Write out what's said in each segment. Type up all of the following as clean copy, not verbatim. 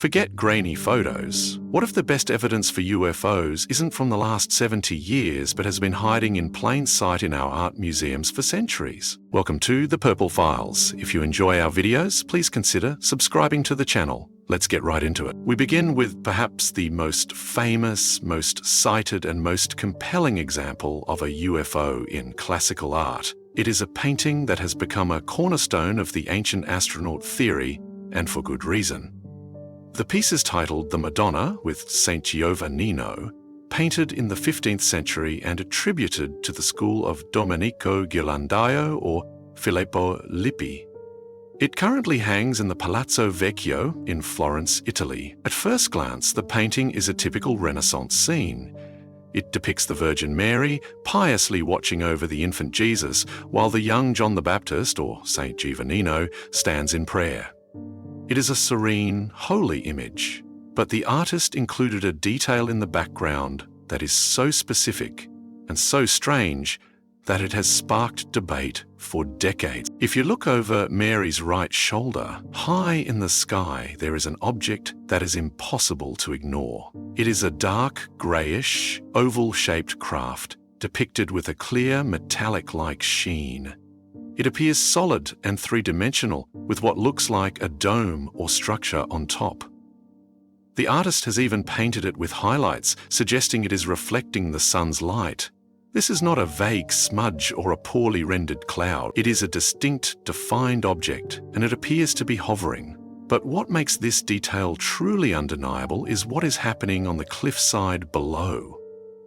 Forget grainy photos. What if the best evidence for UFOs isn't from the last 70 years but has been hiding in plain sight in our art museums for centuries? Welcome to The Purple Files. If you enjoy our videos, please consider subscribing to the channel. Let's get right into it. We begin with perhaps the most famous, most cited, and most compelling example of a UFO in classical art. It is a painting that has become a cornerstone of the ancient astronaut theory, and for good reason. The piece is titled The Madonna with Saint Giovannino, painted in the 15th century and attributed to the school of Domenico Ghirlandaio or Filippo Lippi. It currently hangs in the Palazzo Vecchio in Florence, Italy. At first glance, the painting is a typical Renaissance scene. It depicts the Virgin Mary piously watching over the infant Jesus, while the young John the Baptist, or Saint Giovannino, stands in prayer. It is a serene, holy image, but the artist included a detail in the background that is so specific and so strange that it has sparked debate for decades. If you look over Mary's right shoulder, high in the sky, there is an object that is impossible to ignore. It is a dark, greyish, oval-shaped craft depicted with a clear, metallic-like sheen. It appears solid and three-dimensional, with what looks like a dome or structure on top. The artist has even painted it with highlights, suggesting it is reflecting the sun's light. This is not a vague smudge or a poorly rendered cloud. It is a distinct, defined object, and it appears to be hovering. But what makes this detail truly undeniable is what is happening on the cliffside below.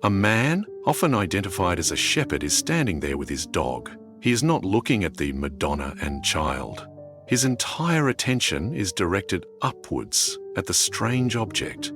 A man, often identified as a shepherd, is standing there with his dog. He is not looking at the Madonna and child. His entire attention is directed upwards at the strange object.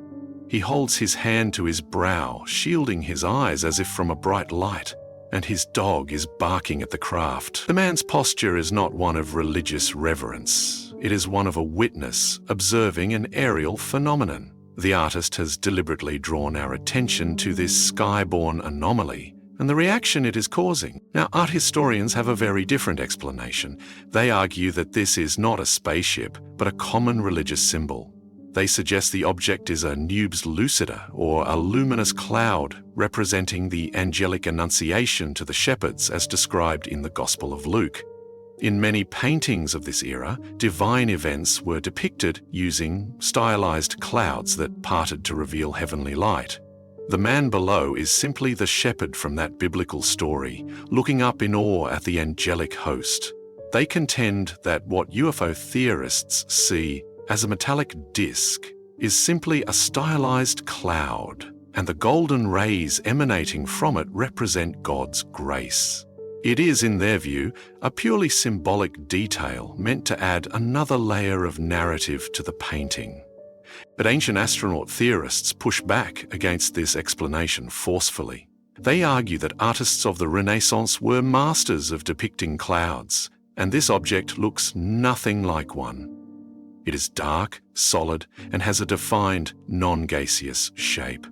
He holds his hand to his brow, shielding his eyes as if from a bright light, and his dog is barking at the craft. The man's posture is not one of religious reverence. It is one of a witness observing an aerial phenomenon. The artist has deliberately drawn our attention to this skyborne anomaly and the reaction it is causing. Now, art historians have a very different explanation. They argue that this is not a spaceship, but a common religious symbol. They suggest the object is a nubes lucida, or a luminous cloud representing the angelic annunciation to the shepherds as described in the Gospel of Luke. In many paintings of this era, divine events were depicted using stylized clouds that parted to reveal heavenly light. The man below is simply the shepherd from that biblical story, looking up in awe at the angelic host. They contend that what UFO theorists see as a metallic disc is simply a stylized cloud, and the golden rays emanating from it represent God's grace. It is, in their view, a purely symbolic detail meant to add another layer of narrative to the painting. But ancient astronaut theorists push back against this explanation forcefully. They argue that artists of the Renaissance were masters of depicting clouds, and this object looks nothing like one. It is dark, solid, and has a defined, non-gaseous shape.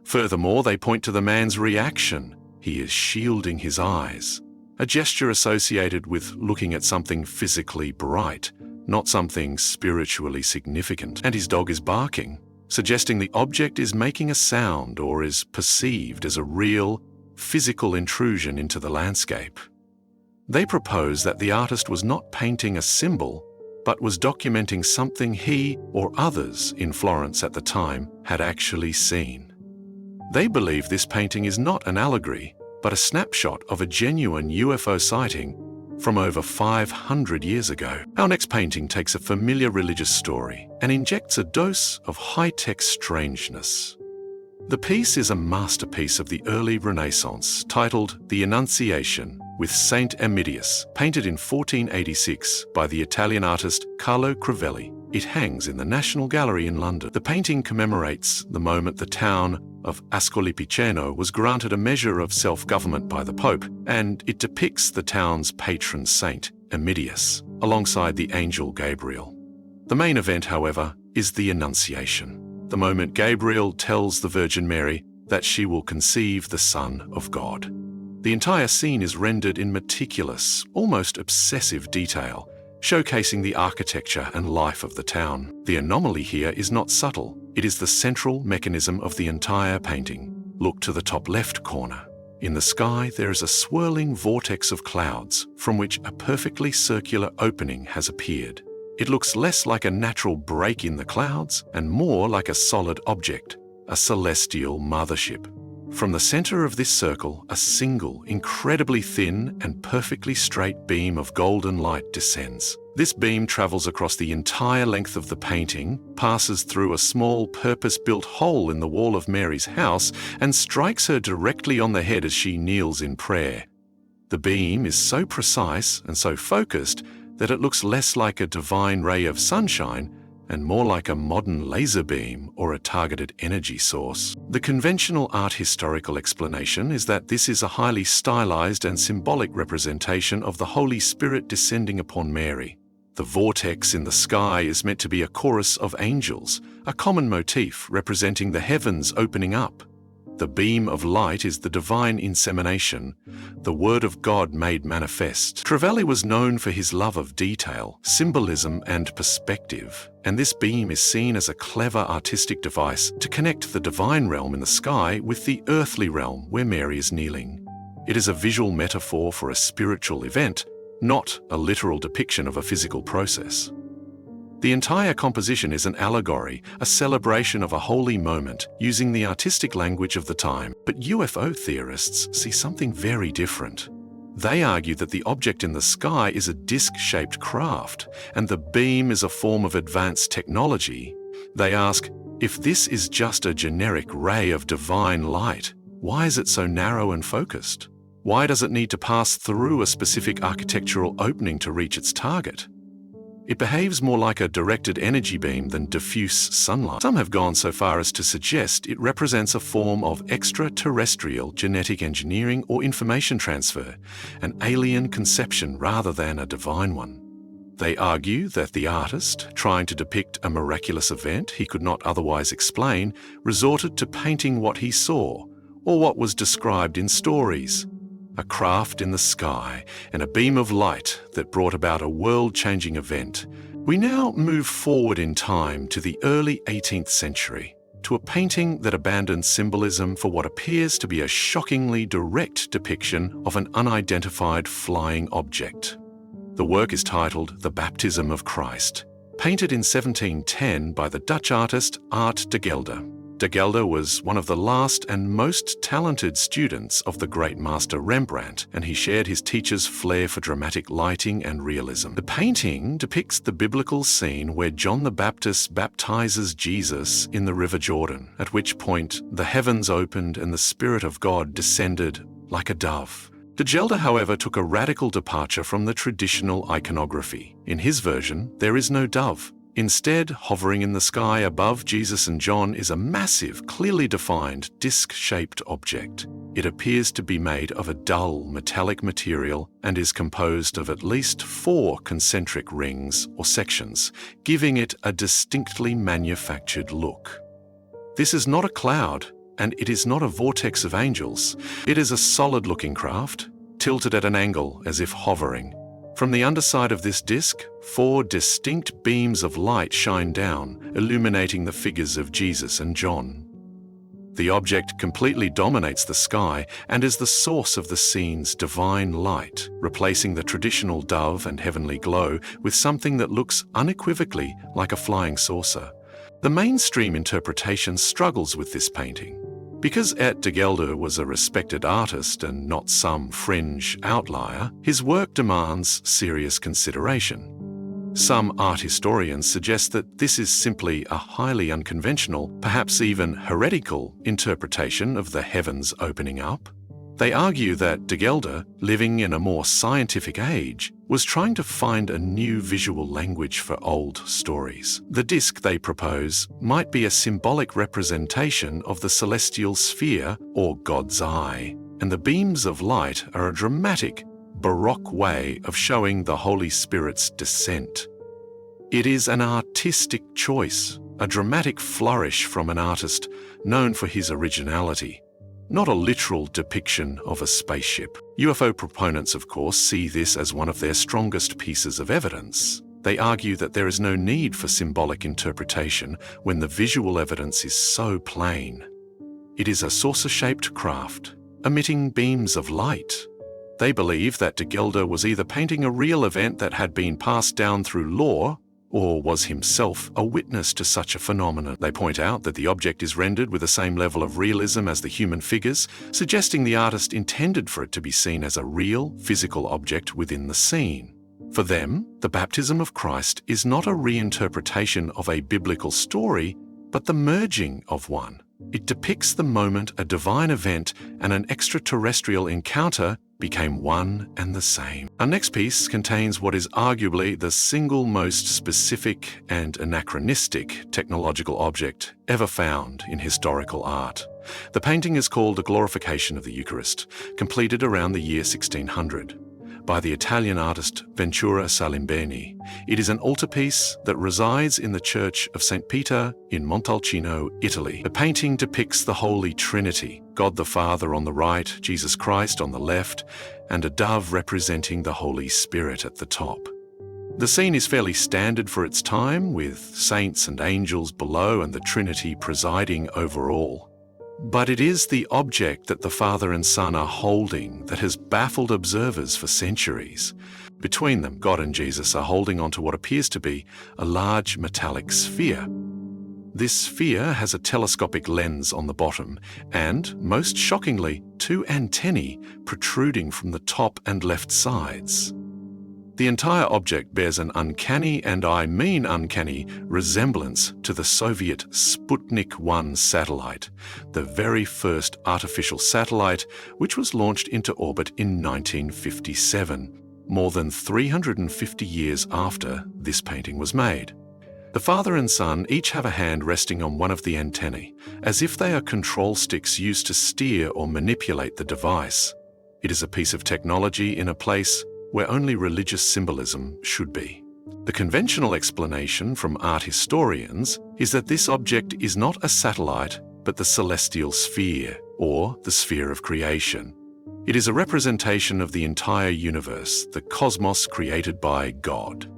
Furthermore, they point to the man's reaction. He is shielding his eyes, a gesture associated with looking at something physically bright, not something spiritually significant. And his dog is barking, suggesting the object is making a sound or is perceived as a real, physical intrusion into the landscape. They propose that the artist was not painting a symbol, but was documenting something he or others in Florence at the time had actually seen. They believe this painting is not an allegory, but a snapshot of a genuine UFO sighting from over 500 years ago. Our next painting takes a familiar religious story and injects a dose of high-tech strangeness. The piece is a masterpiece of the early Renaissance titled The Annunciation with Saint Emilius, painted in 1486 by the Italian artist Carlo Crivelli. It hangs in the National Gallery in London. The painting commemorates the moment the town of Ascoli Piceno was granted a measure of self-government by the Pope, and it depicts the town's patron saint, Emilius, alongside the angel Gabriel. The main event, however, is the Annunciation, the moment Gabriel tells the Virgin Mary that she will conceive the Son of God. The entire scene is rendered in meticulous, almost obsessive detail, showcasing the architecture and life of the town. The anomaly here is not subtle. It is the central mechanism of the entire painting. Look to the top left corner. In the sky, there is a swirling vortex of clouds from which a perfectly circular opening has appeared. It looks less like a natural break in the clouds and more like a solid object, a celestial mothership. From the center of this circle, a single, incredibly thin and perfectly straight beam of golden light descends. This beam travels across the entire length of the painting, passes through a small purpose-built hole in the wall of Mary's house, and strikes her directly on the head as she kneels in prayer. The beam is so precise and so focused that it looks less like a divine ray of sunshine and more like a modern laser beam or a targeted energy source. The conventional art historical explanation is that this is a highly stylized and symbolic representation of the Holy Spirit descending upon Mary. The vortex in the sky is meant to be a chorus of angels, a common motif representing the heavens opening up. The beam of light is the divine insemination, the Word of God made manifest. Trevally was known for his love of detail, symbolism, and perspective, and this beam is seen as a clever artistic device to connect the divine realm in the sky with the earthly realm where Mary is kneeling. It is a visual metaphor for a spiritual event, not a literal depiction of a physical process. The entire composition is an allegory, a celebration of a holy moment, using the artistic language of the time. But UFO theorists see something very different. They argue that the object in the sky is a disc-shaped craft, and the beam is a form of advanced technology. They ask, if this is just a generic ray of divine light, why is it so narrow and focused? Why does it need to pass through a specific architectural opening to reach its target? It behaves more like a directed energy beam than diffuse sunlight. Some have gone so far as to suggest it represents a form of extraterrestrial genetic engineering or information transfer, an alien conception rather than a divine one. They argue that the artist, trying to depict a miraculous event he could not otherwise explain, resorted to painting what he saw, or what was described in stories. A craft in the sky, and a beam of light that brought about a world-changing event. We now move forward in time to the early 18th century, to a painting that abandons symbolism for what appears to be a shockingly direct depiction of an unidentified flying object. The work is titled The Baptism of Christ, painted in 1710 by the Dutch artist Art de Gelder. De Gelder was one of the last and most talented students of the great master Rembrandt, and he shared his teacher's flair for dramatic lighting and realism. The painting depicts the biblical scene where John the Baptist baptizes Jesus in the River Jordan, at which point the heavens opened and the Spirit of God descended like a dove. De Gelder, however, took a radical departure from the traditional iconography. In his version, there is no dove. Instead, hovering in the sky above Jesus and John is a massive, clearly defined, disc-shaped object. It appears to be made of a dull, metallic material and is composed of at least 4 concentric rings or sections, giving it a distinctly manufactured look. This is not a cloud, and it is not a vortex of angels. It is a solid-looking craft, tilted at an angle as if hovering. From the underside of this disc, 4 distinct beams of light shine down, illuminating the figures of Jesus and John. The object completely dominates the sky and is the source of the scene's divine light, replacing the traditional dove and heavenly glow with something that looks unequivocally like a flying saucer. The mainstream interpretation struggles with this painting. Because Art de Gelder was a respected artist and not some fringe outlier, his work demands serious consideration. Some art historians suggest that this is simply a highly unconventional, perhaps even heretical, interpretation of the heavens opening up. They argue that de Gelder, living in a more scientific age, was trying to find a new visual language for old stories. The disc, they propose, might be a symbolic representation of the celestial sphere or God's eye, and the beams of light are a dramatic, Baroque way of showing the Holy Spirit's descent. It is an artistic choice, a dramatic flourish from an artist known for his originality, not a literal depiction of a spaceship. UFO proponents, of course, see this as one of their strongest pieces of evidence. They argue that there is no need for symbolic interpretation when the visual evidence is so plain. It is a saucer-shaped craft, emitting beams of light. They believe that de Gelder was either painting a real event that had been passed down through lore, or was himself a witness to such a phenomenon. They point out that the object is rendered with the same level of realism as the human figures, suggesting the artist intended for it to be seen as a real, physical object within the scene. For them, the baptism of Christ is not a reinterpretation of a biblical story, but the merging of one. It depicts the moment a divine event and an extraterrestrial encounter became one and the same. Our next piece contains what is arguably the single most specific and anachronistic technological object ever found in historical art. The painting is called A Glorification of the Eucharist, completed around the year 1600. By the Italian artist Ventura Salimbeni. It is an altarpiece that resides in the Church of St. Peter in Montalcino, Italy. The painting depicts the Holy Trinity, God the Father on the right, Jesus Christ on the left, and a dove representing the Holy Spirit at the top. The scene is fairly standard for its time, with saints and angels below and the Trinity presiding over all. But it is the object that the Father and Son are holding that has baffled observers for centuries. Between them, God and Jesus are holding onto what appears to be a large metallic sphere. This sphere has a telescopic lens on the bottom and, most shockingly, two antennae protruding from the top and left sides. The entire object bears an uncanny, and I mean uncanny, resemblance to the Soviet Sputnik 1 satellite, the very first artificial satellite which was launched into orbit in 1957, more than 350 years after this painting was made. The Father and Son each have a hand resting on one of the antennae, as if they are control sticks used to steer or manipulate the device. It is a piece of technology in a place where only religious symbolism should be. The conventional explanation from art historians is that this object is not a satellite, but the celestial sphere, or the sphere of creation. It is a representation of the entire universe, the cosmos created by God.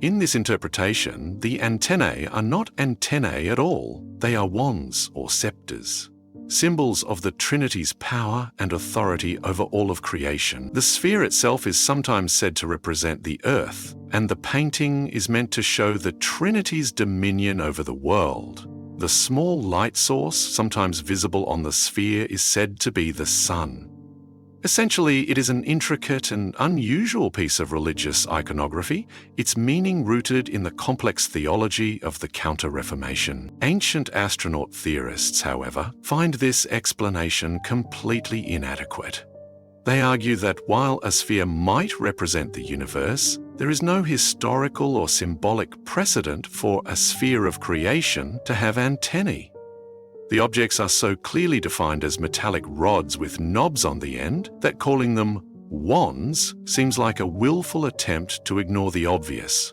In this interpretation, the antennae are not antennae at all. They are wands or scepters, symbols of the Trinity's power and authority over all of creation. The sphere itself is sometimes said to represent the earth, and the painting is meant to show the Trinity's dominion over the world. The small light source, sometimes visible on the sphere, is said to be the sun. Essentially, it is an intricate and unusual piece of religious iconography, its meaning rooted in the complex theology of the Counter-Reformation. Ancient astronaut theorists, however, find this explanation completely inadequate. They argue that while a sphere might represent the universe, there is no historical or symbolic precedent for a sphere of creation to have antennae. The objects are so clearly defined as metallic rods with knobs on the end that calling them wands seems like a willful attempt to ignore the obvious.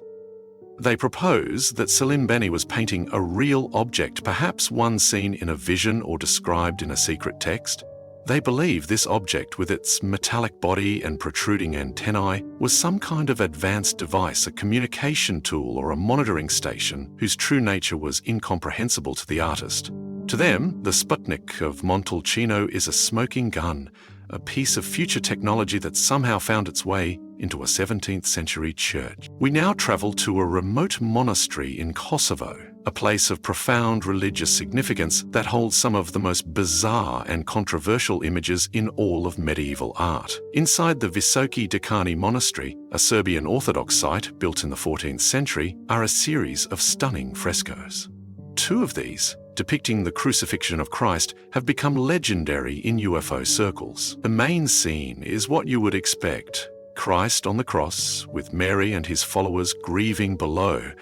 They propose that Salimbeni was painting a real object, perhaps one seen in a vision or described in a secret text. They believe this object, with its metallic body and protruding antennae, was some kind of advanced device, a communication tool or a monitoring station whose true nature was incomprehensible to the artist. To them, the Sputnik of Montalcino is a smoking gun, a piece of future technology that somehow found its way into a 17th century church. We now travel to a remote monastery in Kosovo, a place of profound religious significance that holds some of the most bizarre and controversial images in all of medieval art. Inside the Visoki Dekani Monastery, a Serbian Orthodox site built in the 14th century, are a series of stunning frescoes. Two of these, depicting the crucifixion of Christ, have become legendary in UFO circles. The main scene is what you would expect: Christ on the cross, with Mary and his followers grieving below.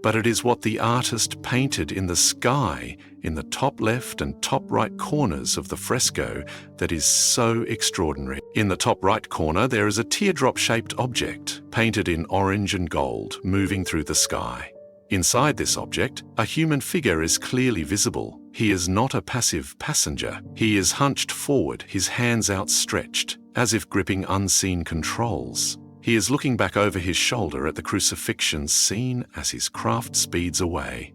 But it is what the artist painted in the sky in the top left and top right corners of the fresco that is so extraordinary. In the top right corner, there is a teardrop-shaped object, painted in orange and gold, moving through the sky. Inside this object, a human figure is clearly visible. He is not a passive passenger. He is hunched forward, his hands outstretched, as if gripping unseen controls. He is looking back over his shoulder at the crucifixion scene as his craft speeds away.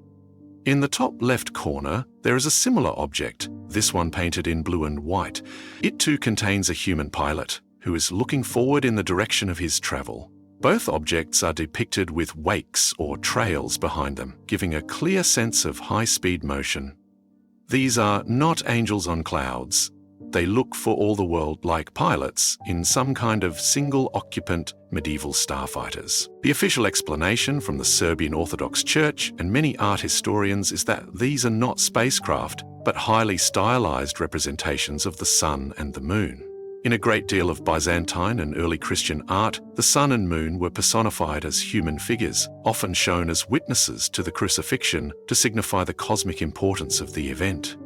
In the top left corner, there is a similar object, this one painted in blue and white. It too contains a human pilot, who is looking forward in the direction of his travel. Both objects are depicted with wakes or trails behind them, giving a clear sense of high-speed motion. These are not angels on clouds. They look for all the world like pilots in some kind of single-occupant medieval starfighters. The official explanation from the Serbian Orthodox Church and many art historians is that these are not spacecraft, but highly stylized representations of the sun and the moon. In a great deal of Byzantine and early Christian art, the sun and moon were personified as human figures, often shown as witnesses to the crucifixion to signify the cosmic importance of the event.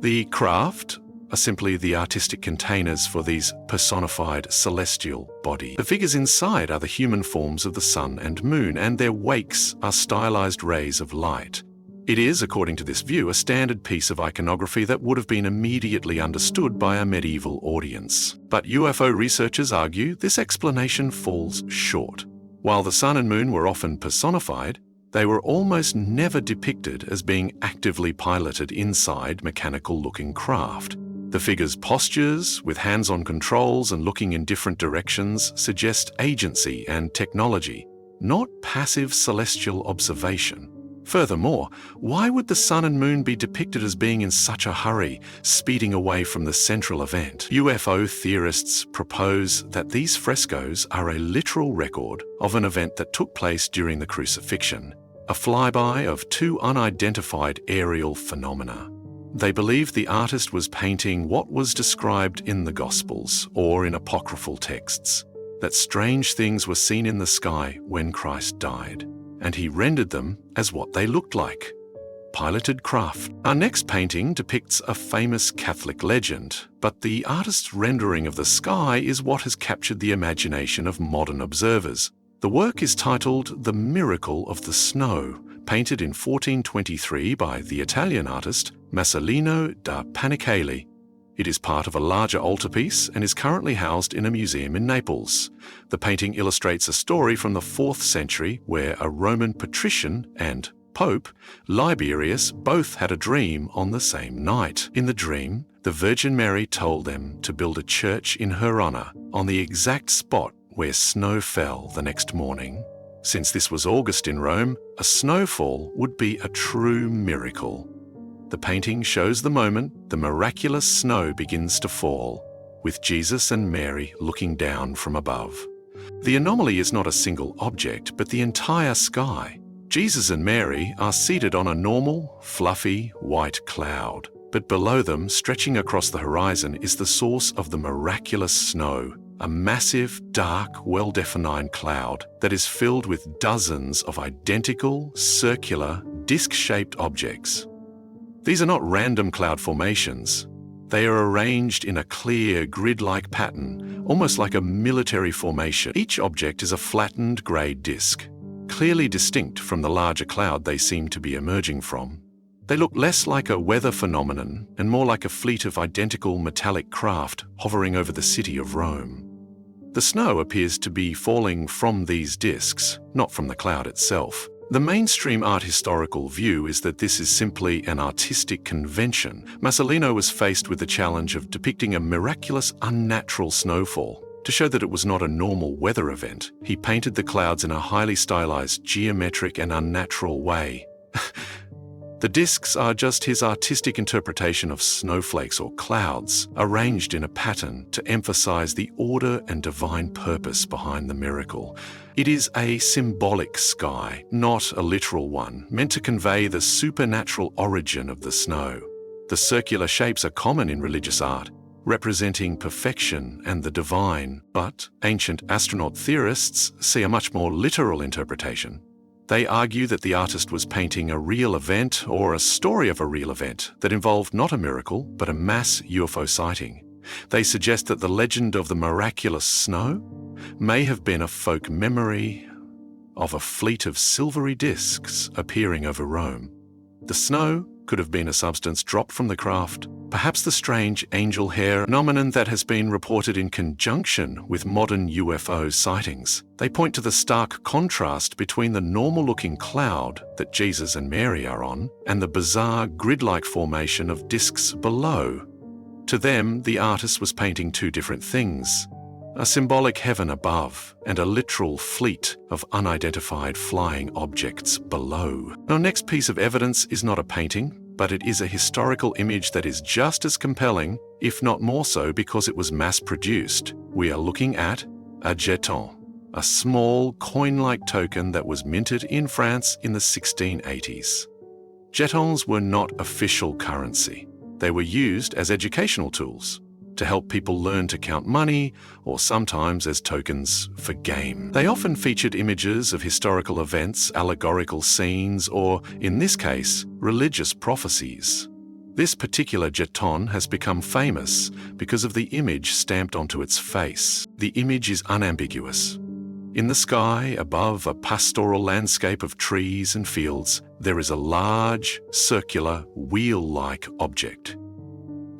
The craft are simply the artistic containers for these personified celestial bodies. The figures inside are the human forms of the sun and moon, and their wakes are stylized rays of light. It is, according to this view, a standard piece of iconography that would have been immediately understood by a medieval audience. But UFO researchers argue this explanation falls short. While the sun and moon were often personified, they were almost never depicted as being actively piloted inside mechanical-looking craft. The figures' postures, with hands-on controls and looking in different directions, suggest agency and technology, not passive celestial observation. Furthermore, why would the sun and moon be depicted as being in such a hurry, speeding away from the central event? UFO theorists propose that these frescoes are a literal record of an event that took place during the crucifixion, a flyby of two unidentified aerial phenomena. They believe the artist was painting what was described in the Gospels or in apocryphal texts, that strange things were seen in the sky when Christ died, and he rendered them as what they looked like: piloted craft. Our next painting depicts a famous Catholic legend, but the artist's rendering of the sky is what has captured the imagination of modern observers. The work is titled The Miracle of the Snow, painted in 1423 by the Italian artist Marcellino da Panicale. It is part of a larger altarpiece and is currently housed in a museum in Naples. The painting illustrates a story from the 4th century where a Roman patrician and Pope, Liberius, both had a dream on the same night. In the dream, the Virgin Mary told them to build a church in her honor on the exact spot where snow fell the next morning. Since this was August in Rome, a snowfall would be a true miracle. The painting shows the moment the miraculous snow begins to fall, with Jesus and Mary looking down from above. The anomaly is not a single object, but the entire sky. Jesus and Mary are seated on a normal, fluffy, white cloud, but below them, stretching across the horizon, is the source of the miraculous snow, a massive, dark, well-defined cloud that is filled with dozens of identical, circular, disc-shaped objects. These are not random cloud formations. They are arranged in a clear, grid-like pattern, almost like a military formation. Each object is a flattened grey disc, clearly distinct from the larger cloud they seem to be emerging from. They look less like a weather phenomenon and more like a fleet of identical metallic craft hovering over the city of Rome. The snow appears to be falling from these discs, not from the cloud itself. The mainstream art historical view is that this is simply an artistic convention. Marcellino was faced with the challenge of depicting a miraculous, unnatural snowfall. To show that it was not a normal weather event, he painted the clouds in a highly stylized, geometric and unnatural way. The discs are just his artistic interpretation of snowflakes or clouds, arranged in a pattern to emphasize the order and divine purpose behind the miracle. It is a symbolic sky, not a literal one, meant to convey the supernatural origin of the snow. The circular shapes are common in religious art, representing perfection and the divine, but ancient astronaut theorists see a much more literal interpretation. They argue that the artist was painting a real event or a story of a real event that involved not a miracle, but a mass UFO sighting. They suggest that the legend of the miraculous snow may have been a folk memory of a fleet of silvery discs appearing over Rome. The snow could have been a substance dropped from the craft Perhaps the strange angel hair phenomenon that has been reported in conjunction with modern UFO sightings. They point to the stark contrast between the normal-looking cloud that Jesus and Mary are on and the bizarre grid-like formation of discs below. To them, the artist was painting two different things: a symbolic heaven above and a literal fleet of unidentified flying objects below. Our next piece of evidence is not a painting, but it is a historical image that is just as compelling, if not more so, because it was mass-produced. We are looking at a jeton, a small coin-like token that was minted in France in the 1680s. Jetons were not official currency. They were used as educational tools to help people learn to count money, or sometimes as tokens for game. They often featured images of historical events, allegorical scenes, or, in this case, religious prophecies. This particular jeton has become famous because of the image stamped onto its face. The image is unambiguous. In the sky, above a pastoral landscape of trees and fields, there is a large, circular, wheel-like object.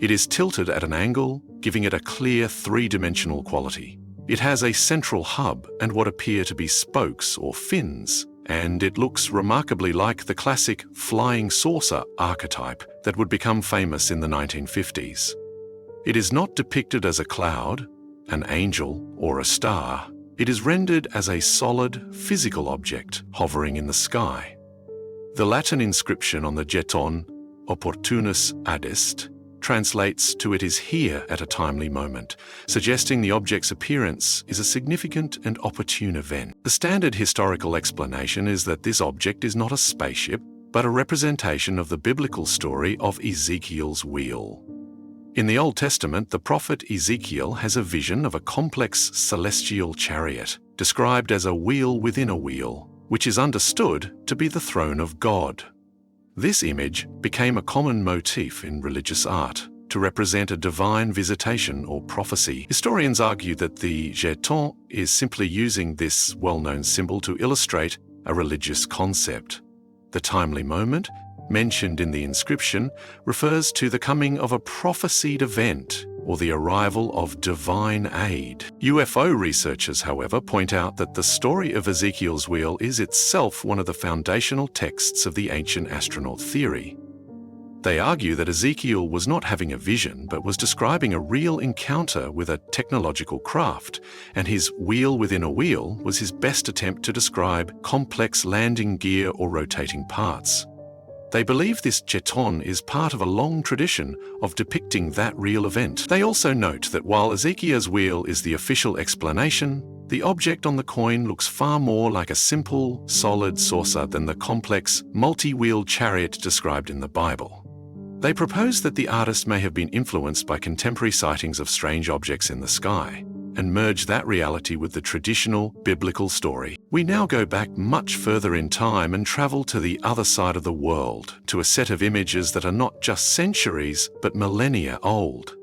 It is tilted at an angle, giving it a clear three-dimensional quality. It has a central hub and what appear to be spokes or fins, and it looks remarkably like the classic flying saucer archetype that would become famous in the 1950s. It is not depicted as a cloud, an angel, or a star. It is rendered as a solid, physical object hovering in the sky. The Latin inscription on the jeton, opportunus adest, translates to "it is here at a timely moment," suggesting the object's appearance is a significant and opportune event. The standard historical explanation is that this object is not a spaceship, but a representation of the biblical story of Ezekiel's wheel. In the Old Testament, the prophet Ezekiel has a vision of a complex celestial chariot, described as a wheel within a wheel, which is understood to be the throne of God. This image became a common motif in religious art to represent a divine visitation or prophecy. Historians argue that the jeton is simply using this well-known symbol to illustrate a religious concept. The timely moment, mentioned in the inscription, refers to the coming of a prophesied event or the arrival of divine aid. UFO researchers, however, point out that the story of Ezekiel's wheel is itself one of the foundational texts of the ancient astronaut theory. They argue that Ezekiel was not having a vision, but was describing a real encounter with a technological craft, and his wheel within a wheel was his best attempt to describe complex landing gear or rotating parts. They believe this jeton is part of a long tradition of depicting that real event. They also note that while Ezekiel's wheel is the official explanation, the object on the coin looks far more like a simple, solid saucer than the complex, multi-wheeled chariot described in the Bible. They propose that the artist may have been influenced by contemporary sightings of strange objects in the sky, and merge that reality with the traditional biblical story. We now go back much further in time and travel to the other side of the world, to a set of images that are not just centuries, but millennia old.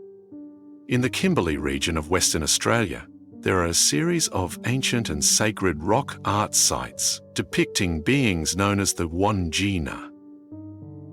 In the Kimberley region of Western Australia, there are a series of ancient and sacred rock art sites depicting beings known as the Wandjina.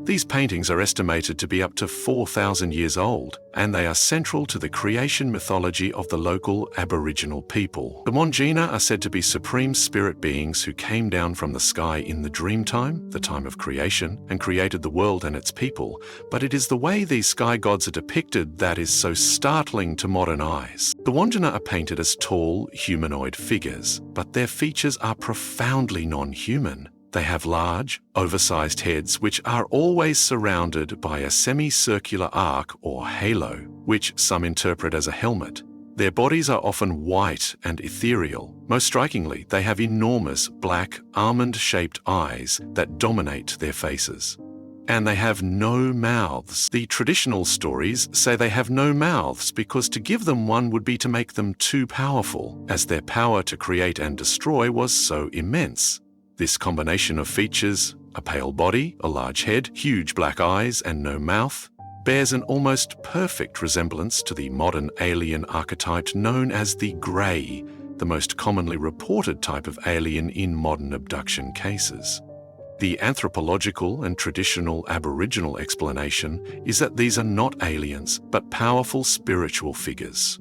These paintings are estimated to be up to 4,000 years old, and they are central to the creation mythology of the local Aboriginal people. The Wandjina are said to be supreme spirit beings who came down from the sky in the dream time, the time of creation, and created the world and its people. But it is the way these sky gods are depicted that is so startling to modern eyes. The Wandjina are painted as tall, humanoid figures, but their features are profoundly non-human. They have large, oversized heads which are always surrounded by a semicircular arc or halo, which some interpret as a helmet. Their bodies are often white and ethereal. Most strikingly, they have enormous black, almond-shaped eyes that dominate their faces. And they have no mouths. The traditional stories say they have no mouths because to give them one would be to make them too powerful, as their power to create and destroy was so immense. This combination of features, a pale body, a large head, huge black eyes, and no mouth, bears an almost perfect resemblance to the modern alien archetype known as the Grey, the most commonly reported type of alien in modern abduction cases. The anthropological and traditional Aboriginal explanation is that these are not aliens, but powerful spiritual figures.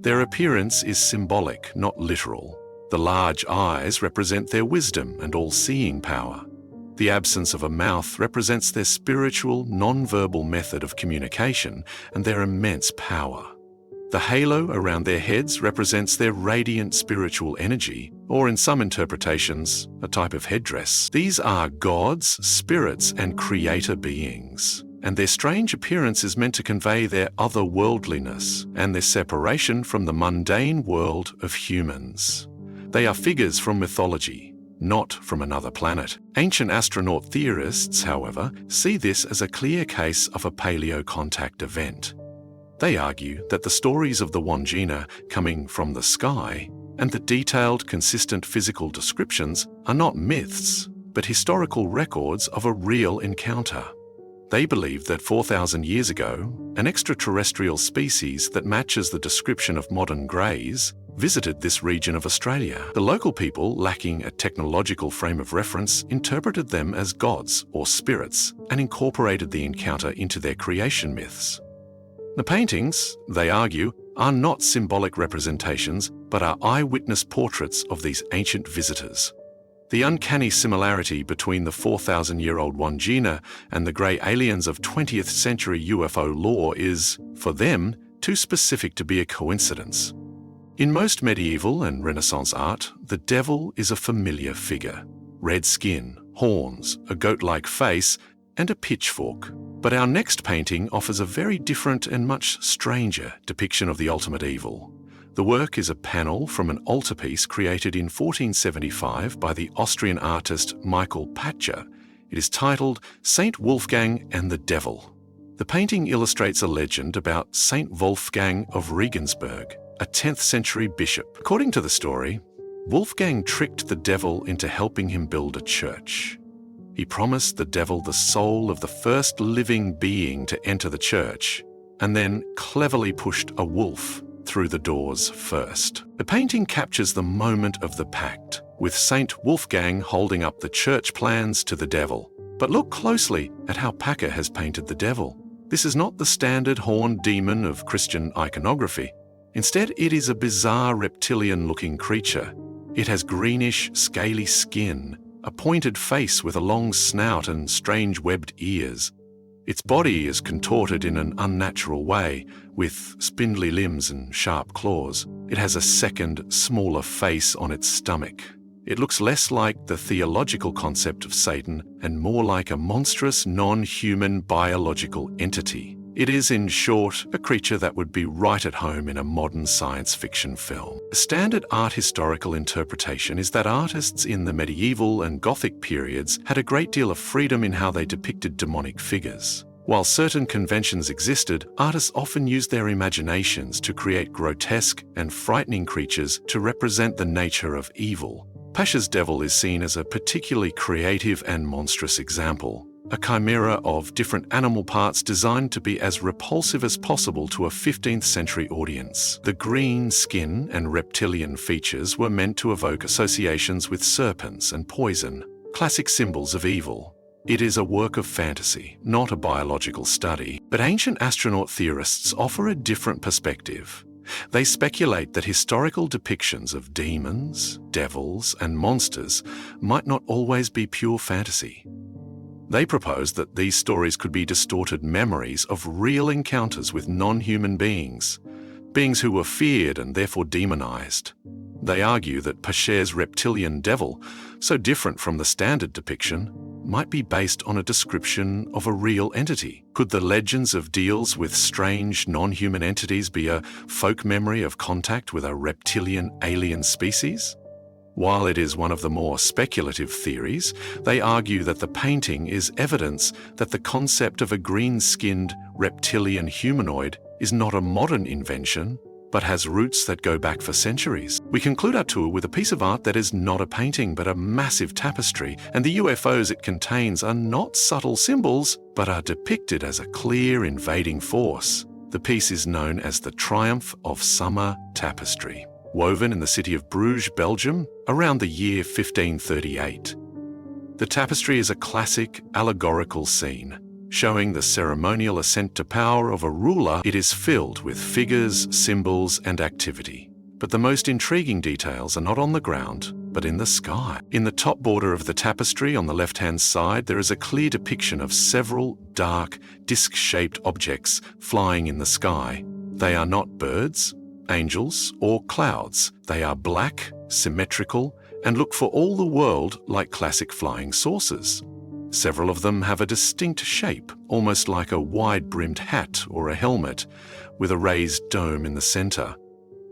Their appearance is symbolic, not literal. The large eyes represent their wisdom and all-seeing power. The absence of a mouth represents their spiritual, non-verbal method of communication and their immense power. The halo around their heads represents their radiant spiritual energy, or in some interpretations, a type of headdress. These are gods, spirits, and creator beings, and their strange appearance is meant to convey their otherworldliness and their separation from the mundane world of humans. They are figures from mythology, not from another planet. Ancient astronaut theorists, however, see this as a clear case of a paleo-contact event. They argue that the stories of the Wandjina coming from the sky and the detailed, consistent physical descriptions are not myths, but historical records of a real encounter. They believe that 4,000 years ago, an extraterrestrial species that matches the description of modern greys visited this region of Australia. The local people, lacking a technological frame of reference, interpreted them as gods or spirits and incorporated the encounter into their creation myths. The paintings, they argue, are not symbolic representations, but are eyewitness portraits of these ancient visitors. The uncanny similarity between the 4,000-year-old Wandjina and the grey aliens of 20th century UFO lore is, for them, too specific to be a coincidence. In most medieval and Renaissance art, the devil is a familiar figure. Red skin, horns, a goat-like face, and a pitchfork. But our next painting offers a very different and much stranger depiction of the ultimate evil. The work is a panel from an altarpiece created in 1475 by the Austrian artist Michael Pacher. It is titled Saint Wolfgang and the Devil. The painting illustrates a legend about Saint Wolfgang of Regensburg, a 10th century bishop. According to the story, Wolfgang tricked the devil into helping him build a church. He promised the devil the soul of the first living being to enter the church, and then cleverly pushed a wolf through the doors first. The painting captures the moment of the pact, with Saint Wolfgang holding up the church plans to the devil. But look closely at how Packer has painted the devil. This is not the standard horned demon of Christian iconography. Instead, it is a bizarre reptilian-looking creature. It has greenish, scaly skin, a pointed face with a long snout and strange webbed ears. Its body is contorted in an unnatural way, with spindly limbs and sharp claws. It has a second, smaller face on its stomach. It looks less like the theological concept of Satan and more like a monstrous, non-human biological entity. It is, in short, a creature that would be right at home in a modern science fiction film. A standard art historical interpretation is that artists in the medieval and Gothic periods had a great deal of freedom in how they depicted demonic figures. While certain conventions existed, artists often used their imaginations to create grotesque and frightening creatures to represent the nature of evil. Pasha's devil is seen as a particularly creative and monstrous example. A chimera of different animal parts designed to be as repulsive as possible to a 15th century audience. The green skin and reptilian features were meant to evoke associations with serpents and poison, classic symbols of evil. It is a work of fantasy, not a biological study, but ancient astronaut theorists offer a different perspective. They speculate that historical depictions of demons, devils, and monsters might not always be pure fantasy. They propose that these stories could be distorted memories of real encounters with non-human beings who were feared and therefore demonized. They argue that Pacher's reptilian devil, so different from the standard depiction, might be based on a description of a real entity. Could the legends of deals with strange non-human entities be a folk memory of contact with a reptilian alien species? While it is one of the more speculative theories, they argue that the painting is evidence that the concept of a green-skinned reptilian humanoid is not a modern invention, but has roots that go back for centuries. We conclude our tour with a piece of art that is not a painting, but a massive tapestry, and the UFOs it contains are not subtle symbols, but are depicted as a clear invading force. The piece is known as the Triumph of Summer Tapestry, woven in the city of Bruges, Belgium, around the year 1538. The tapestry is a classic allegorical scene, showing the ceremonial ascent to power of a ruler. It is filled with figures, symbols, and activity. But the most intriguing details are not on the ground, but in the sky. In the top border of the tapestry on the left-hand side, there is a clear depiction of several dark, disc-shaped objects flying in the sky. They are not birds, angels, or clouds. They are black, symmetrical, and look for all the world like classic flying saucers. Several of them have a distinct shape, almost like a wide-brimmed hat or a helmet, with a raised dome in the center.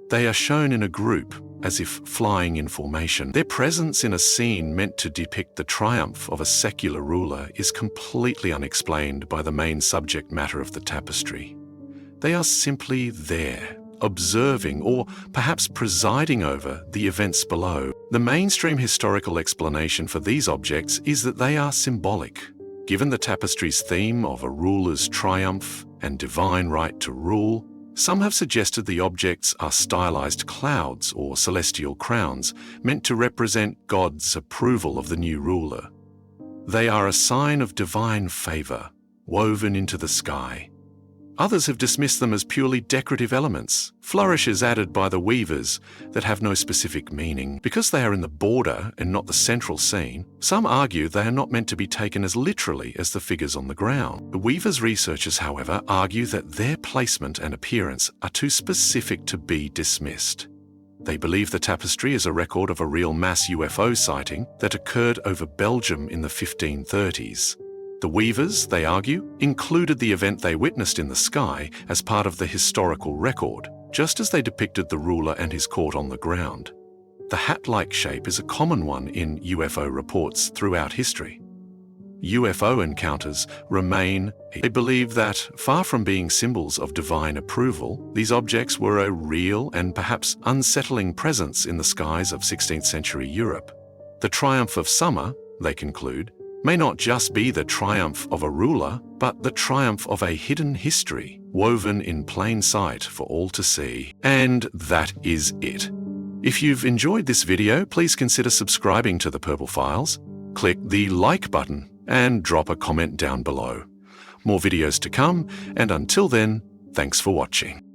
They are shown in a group, as if flying in formation. Their presence in a scene meant to depict the triumph of a secular ruler is completely unexplained by the main subject matter of the tapestry. They are simply there, observing or perhaps presiding over the events below. The mainstream historical explanation for these objects is that they are symbolic. Given the tapestry's theme of a ruler's triumph and divine right to rule, some have suggested the objects are stylized clouds or celestial crowns meant to represent God's approval of the new ruler. They are a sign of divine favor, woven into the sky. Others have dismissed them as purely decorative elements, flourishes added by the weavers that have no specific meaning. Because they are in the border and not the central scene, some argue they are not meant to be taken as literally as the figures on the ground. The weavers' researchers, however, argue that their placement and appearance are too specific to be dismissed. They believe the tapestry is a record of a real mass UFO sighting that occurred over Belgium in the 1530s. The weavers, they argue, included the event they witnessed in the sky as part of the historical record, just as they depicted the ruler and his court on the ground. The hat-like shape is a common one in UFO reports throughout history. UFO encounters remain. They believe that, far from being symbols of divine approval, these objects were a real and perhaps unsettling presence in the skies of 16th century Europe. The triumph of summer, they conclude, may not just be the triumph of a ruler, but the triumph of a hidden history, woven in plain sight for all to see. And that is it. If you've enjoyed this video, please consider subscribing to the Purple Files, click the like button, and drop a comment down below. More videos to come, and until then, thanks for watching.